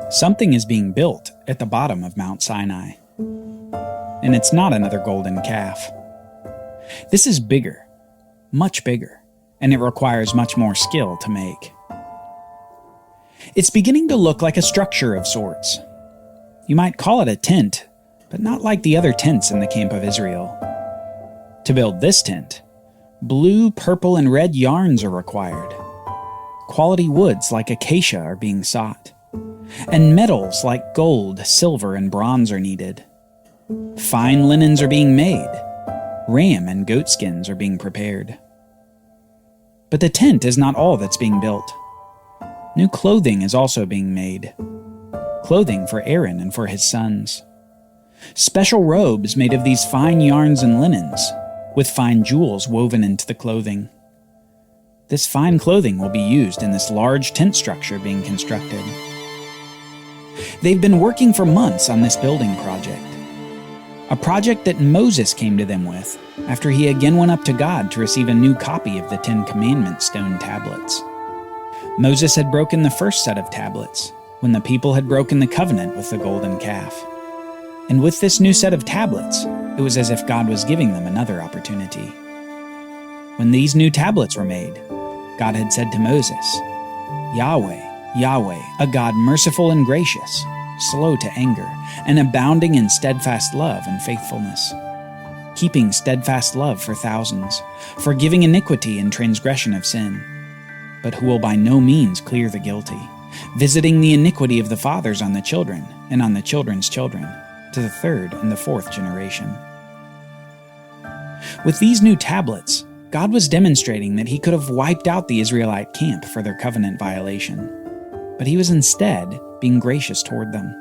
Something is being built at the bottom of Mount Sinai. And it's not another golden calf. This is bigger, much bigger, and it requires much more skill to make. It's beginning to look like a structure of sorts. You might call it a tent, but not like the other tents in the camp of Israel. To build this tent, blue, purple, and red yarns are required. Quality woods like acacia are being sought. And metals like gold, silver, and bronze are needed. Fine linens are being made. Ram and goat skins are being prepared. But the tent is not all that's being built. New clothing is also being made. Clothing for Aaron and for his sons. Special robes made of these fine yarns and linens, with fine jewels woven into the clothing. This fine clothing will be used in this large tent structure being constructed. They've been working for months on this building project. A project that Moses came to them with after he again went up to God to receive a new copy of the 10 Commandments stone tablets. Moses had broken the first set of tablets when the people had broken the covenant with the golden calf. And with this new set of tablets, it was as if God was giving them another opportunity. When these new tablets were made, God had said to Moses, "Yahweh, Yahweh, a God merciful and gracious, slow to anger, and abounding in steadfast love and faithfulness, keeping steadfast love for thousands, forgiving iniquity and transgression of sin, but who will by no means clear the guilty, visiting the iniquity of the fathers on the children and on the children's children, to the third and the fourth generation." With these new tablets, God was demonstrating that he could have wiped out the Israelite camp for their covenant violation. But he was instead being gracious toward them,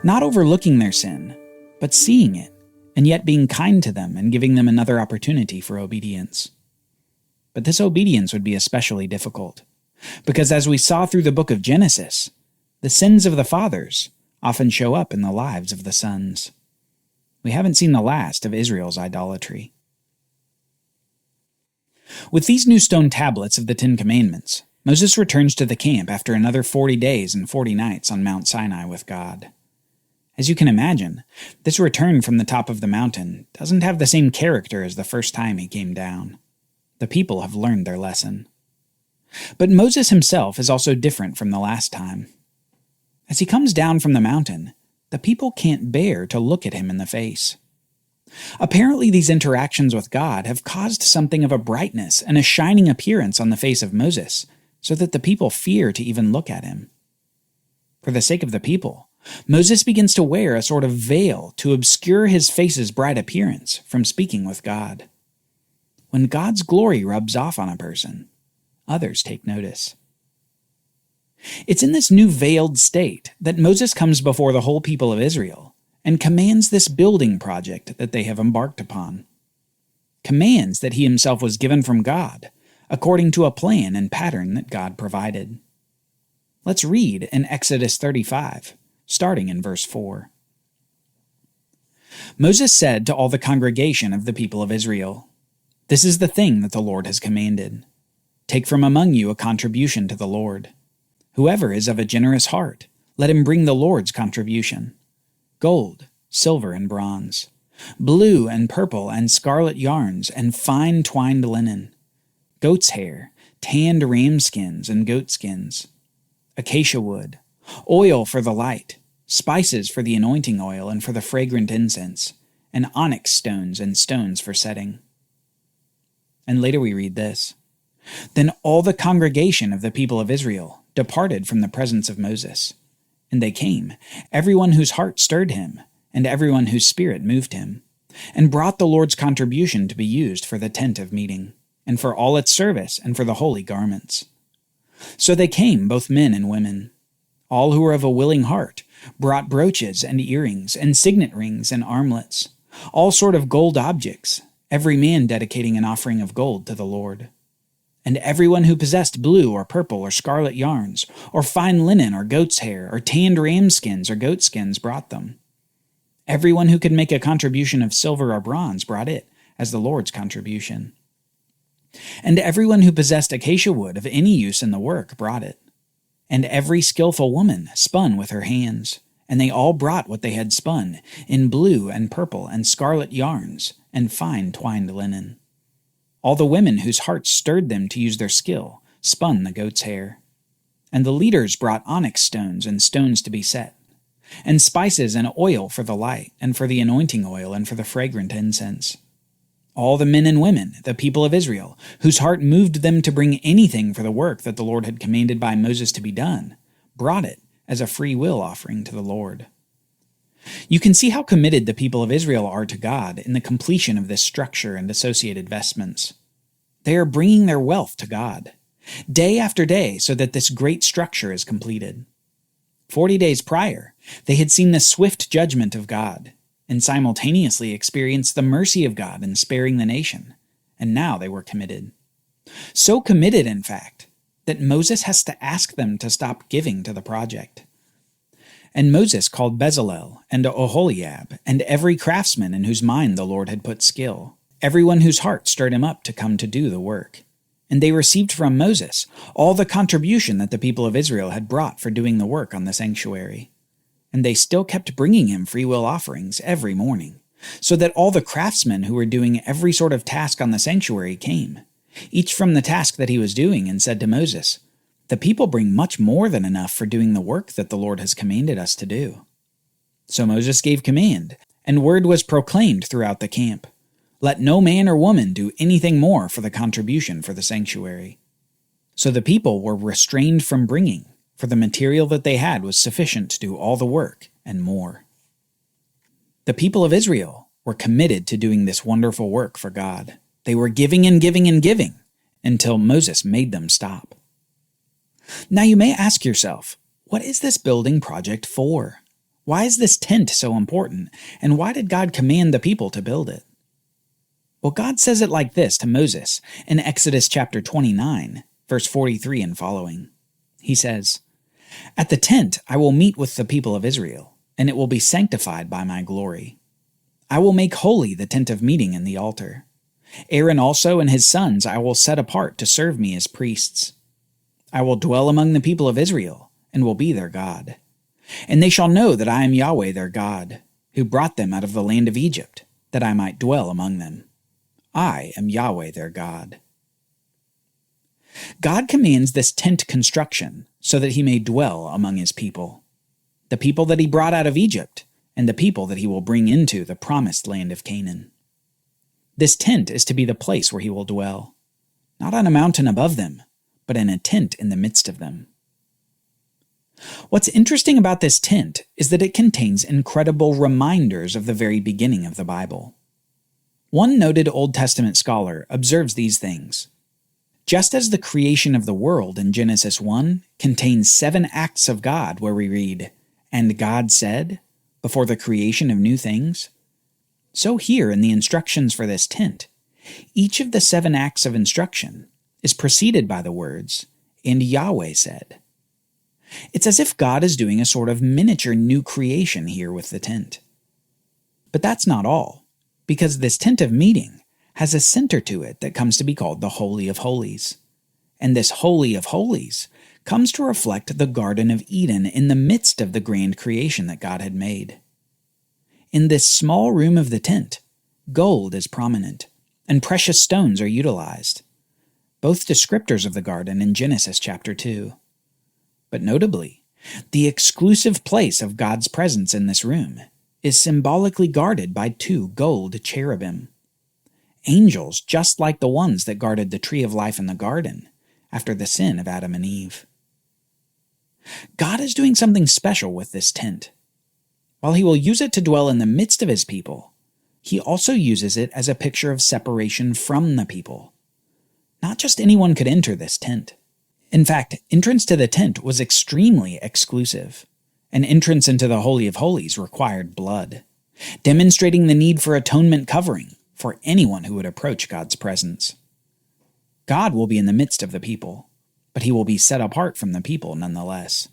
not overlooking their sin, but seeing it, and yet being kind to them and giving them another opportunity for obedience. But this obedience would be especially difficult, because as we saw through the book of Genesis, the sins of the fathers often show up in the lives of the sons. We haven't seen the last of Israel's idolatry. With these new stone tablets of the 10 Commandments, Moses returns to the camp after another 40 days and 40 nights on Mount Sinai with God. As you can imagine, this return from the top of the mountain doesn't have the same character as the first time he came down. The people have learned their lesson. But Moses himself is also different from the last time. As he comes down from the mountain, the people can't bear to look at him in the face. Apparently, these interactions with God have caused something of a brightness and a shining appearance on the face of Moses, so that the people fear to even look at him. For the sake of the people, Moses begins to wear a sort of veil to obscure his face's bright appearance from speaking with God. When God's glory rubs off on a person, others take notice. It's in this new veiled state that Moses comes before the whole people of Israel and commands this building project that they have embarked upon. Commands that he himself was given from God, according to a plan and pattern that God provided. Let's read in Exodus 35, starting in verse 4. Moses said to all the congregation of the people of Israel, "This is the thing that the Lord has commanded. Take from among you a contribution to the Lord. Whoever is of a generous heart, let him bring the Lord's contribution: gold, silver, and bronze, blue and purple and scarlet yarns, and fine twined linen, goat's hair, tanned ram skins and goat skins, acacia wood, oil for the light, spices for the anointing oil and for the fragrant incense, and onyx stones and stones for setting." And later we read this: "Then all the congregation of the people of Israel departed from the presence of Moses. And they came, everyone whose heart stirred him, and everyone whose spirit moved him, and brought the Lord's contribution to be used for the tent of meeting, and for all its service, and for the holy garments. So they came, both men and women. All who were of a willing heart brought brooches and earrings, and signet rings and armlets, all sort of gold objects, every man dedicating an offering of gold to the Lord. And everyone who possessed blue or purple or scarlet yarns, or fine linen or goat's hair, or tanned ram skins or goat skins brought them. Everyone who could make a contribution of silver or bronze brought it as the Lord's contribution. And everyone who possessed acacia wood of any use in the work brought it. And every skillful woman spun with her hands, and they all brought what they had spun, in blue and purple and scarlet yarns, and fine twined linen. All the women whose hearts stirred them to use their skill spun the goat's hair. And the leaders brought onyx stones and stones to be set, and spices and oil for the light, and for the anointing oil, and for the fragrant incense. All the men and women, the people of Israel, whose heart moved them to bring anything for the work that the Lord had commanded by Moses to be done, brought it as a free will offering to the Lord. You can see how committed the people of Israel are to God in the completion of this structure and associated vestments. They are bringing their wealth to God, day after day, so that this great structure is completed. 40 days prior, they had seen the swift judgment of God, and simultaneously experienced the mercy of God in sparing the nation, and now they were committed. So committed, in fact, that Moses has to ask them to stop giving to the project. And Moses called Bezalel and Oholiab and every craftsman in whose mind the Lord had put skill, everyone whose heart stirred him up to come to do the work. And they received from Moses all the contribution that the people of Israel had brought for doing the work on the sanctuary. And they still kept bringing him freewill offerings every morning, so that all the craftsmen who were doing every sort of task on the sanctuary came, each from the task that he was doing, and said to Moses, "The people bring much more than enough for doing the work that the Lord has commanded us to do." So Moses gave command, and word was proclaimed throughout the camp, "Let no man or woman do anything more for the contribution for the sanctuary." So the people were restrained from bringing, for the material that they had was sufficient to do all the work and more. The people of Israel were committed to doing this wonderful work for God. They were giving and giving and giving until Moses made them stop. Now you may ask yourself, what is this building project for? Why is this tent so important, and why did God command the people to build it? Well, God says it like this to Moses in Exodus chapter 29, verse 43 and following. He says, "At the tent I will meet with the people of Israel, and it will be sanctified by my glory. I will make holy the tent of meeting and the altar. Aaron also and his sons I will set apart to serve me as priests. I will dwell among the people of Israel, and will be their God. And they shall know that I am Yahweh their God, who brought them out of the land of Egypt, that I might dwell among them. I am Yahweh their God." God commands this tent construction so that he may dwell among his people, the people that he brought out of Egypt, and the people that he will bring into the promised land of Canaan. This tent is to be the place where he will dwell, not on a mountain above them, but in a tent in the midst of them. What's interesting about this tent is that it contains incredible reminders of the very beginning of the Bible. One noted Old Testament scholar observes these things. Just as the creation of the world in Genesis 1 contains 7 acts of God where we read, "And God said," before the creation of new things, so here in the instructions for this tent, each of the 7 acts of instruction is preceded by the words, "And Yahweh said." It's as if God is doing a sort of miniature new creation here with the tent. But that's not all, because this tent of meeting has a center to it that comes to be called the Holy of Holies. And this Holy of Holies comes to reflect the Garden of Eden in the midst of the grand creation that God had made. In this small room of the tent, gold is prominent, and precious stones are utilized, both descriptors of the garden in Genesis chapter 2. But notably, the exclusive place of God's presence in this room is symbolically guarded by 2 gold cherubim, angels just like the ones that guarded the tree of life in the garden after the sin of Adam and Eve. God is doing something special with this tent. While he will use it to dwell in the midst of his people, he also uses it as a picture of separation from the people. Not just anyone could enter this tent. In fact, entrance to the tent was extremely exclusive. An entrance into the Holy of Holies required blood, demonstrating the need for atonement covering for anyone who would approach God's presence. God will be in the midst of the people, but he will be set apart from the people nonetheless.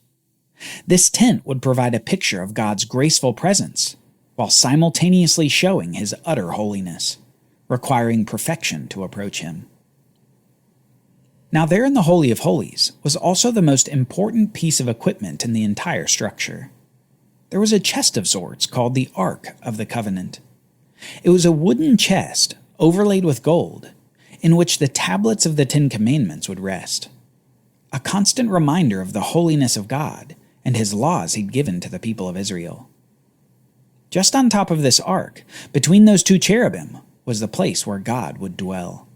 This tent would provide a picture of God's graceful presence, while simultaneously showing his utter holiness, requiring perfection to approach him. Now there in the Holy of Holies was also the most important piece of equipment in the entire structure. There was a chest of sorts called the Ark of the Covenant. It was a wooden chest overlaid with gold, in which the tablets of the Ten Commandments would rest. A constant reminder of the holiness of God and his laws he'd given to the people of Israel. Just on top of this ark, between those two cherubim, was the place where God would dwell.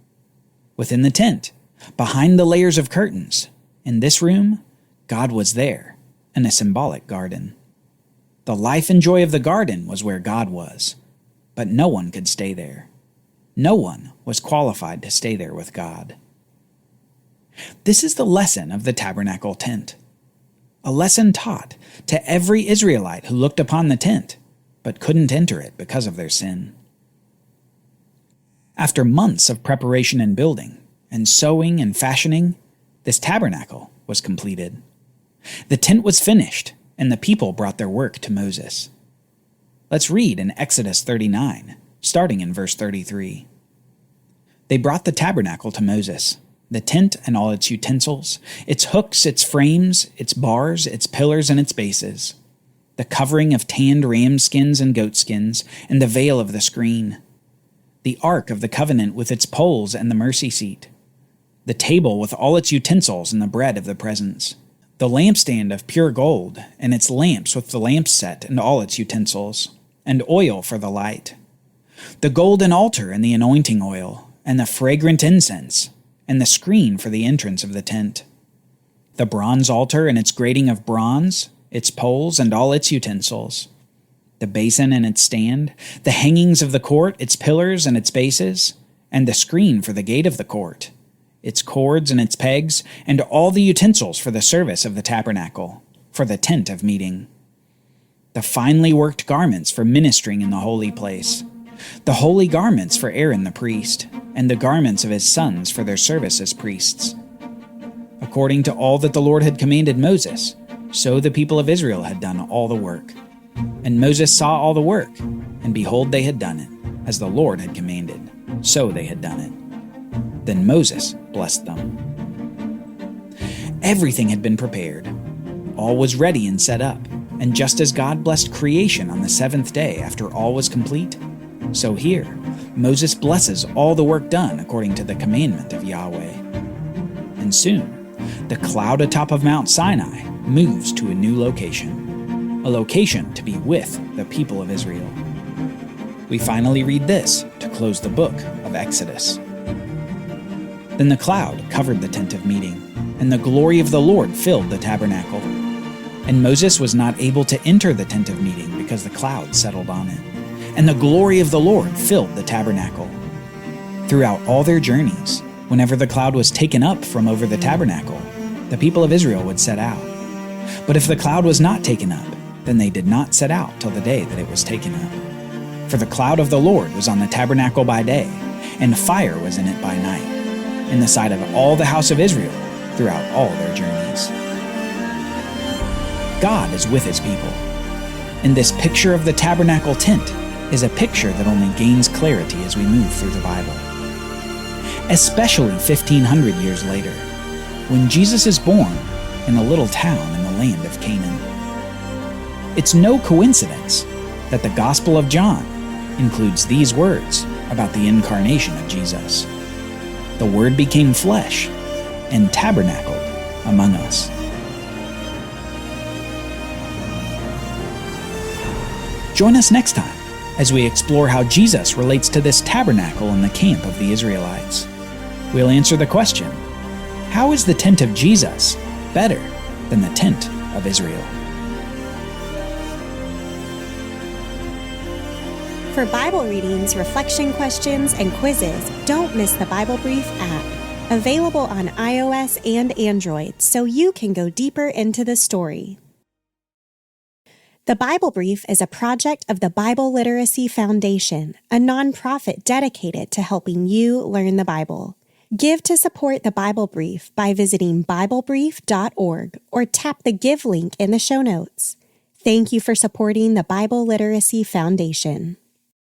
Within the tent, behind the layers of curtains, in this room, God was there, in a symbolic garden. The life and joy of the garden was where God was, but no one could stay there. No one was qualified to stay there with God. This is the lesson of the tabernacle tent. A lesson taught to every Israelite who looked upon the tent, but couldn't enter it because of their sin. After months of preparation and building, and sewing and fashioning, this tabernacle was completed. The tent was finished, and the people brought their work to Moses. Let's read in Exodus 39, starting in verse 33. They brought the tabernacle to Moses, the tent and all its utensils, its hooks, its frames, its bars, its pillars, and its bases, the covering of tanned ram skins and goat skins, and the veil of the screen, the ark of the covenant with its poles and the mercy seat, the table with all its utensils and the bread of the presence, the lampstand of pure gold, and its lamps with the lamp set and all its utensils, and oil for the light, the golden altar and the anointing oil, and the fragrant incense, and the screen for the entrance of the tent, the bronze altar and its grating of bronze, its poles and all its utensils, the basin and its stand, the hangings of the court, its pillars and its bases, and the screen for the gate of the court, its cords and its pegs, and all the utensils for the service of the tabernacle, for the tent of meeting, the finely worked garments for ministering in the holy place, the holy garments for Aaron the priest, and the garments of his sons for their service as priests. According to all that the Lord had commanded Moses, so the people of Israel had done all the work. And Moses saw all the work, and behold, they had done it, as the Lord had commanded, so they had done it. Then Moses blessed them. Everything had been prepared. All was ready and set up, and just as God blessed creation on the seventh day after all was complete, so here Moses blesses all the work done according to the commandment of Yahweh. And soon, the cloud atop of Mount Sinai moves to a new location, a location to be with the people of Israel. We finally read this to close the book of Exodus. Then the cloud covered the tent of meeting, and the glory of the Lord filled the tabernacle. And Moses was not able to enter the tent of meeting because the cloud settled on it, and the glory of the Lord filled the tabernacle. Throughout all their journeys, whenever the cloud was taken up from over the tabernacle, the people of Israel would set out. But if the cloud was not taken up, then they did not set out till the day that it was taken up. For the cloud of the Lord was on the tabernacle by day, and fire was in it by night, in the sight of all the house of Israel throughout all their journeys. God is with his people. And this picture of the tabernacle tent is a picture that only gains clarity as we move through the Bible. Especially 1,500 years later, when Jesus is born in a little town in the land of Canaan. It's no coincidence that the Gospel of John includes these words about the incarnation of Jesus. The Word became flesh and tabernacled among us. Join us next time as we explore how Jesus relates to this tabernacle in the camp of the Israelites. We'll answer the question, how is the tent of Jesus better than the tent of Israel? For Bible readings, reflection questions, and quizzes, don't miss the Bible Brief app. Available on iOS and Android, so you can go deeper into the story. The Bible Brief is a project of the Bible Literacy Foundation, a nonprofit dedicated to helping you learn the Bible. Give to support the Bible Brief by visiting BibleBrief.org or tap the Give link in the show notes. Thank you for supporting the Bible Literacy Foundation.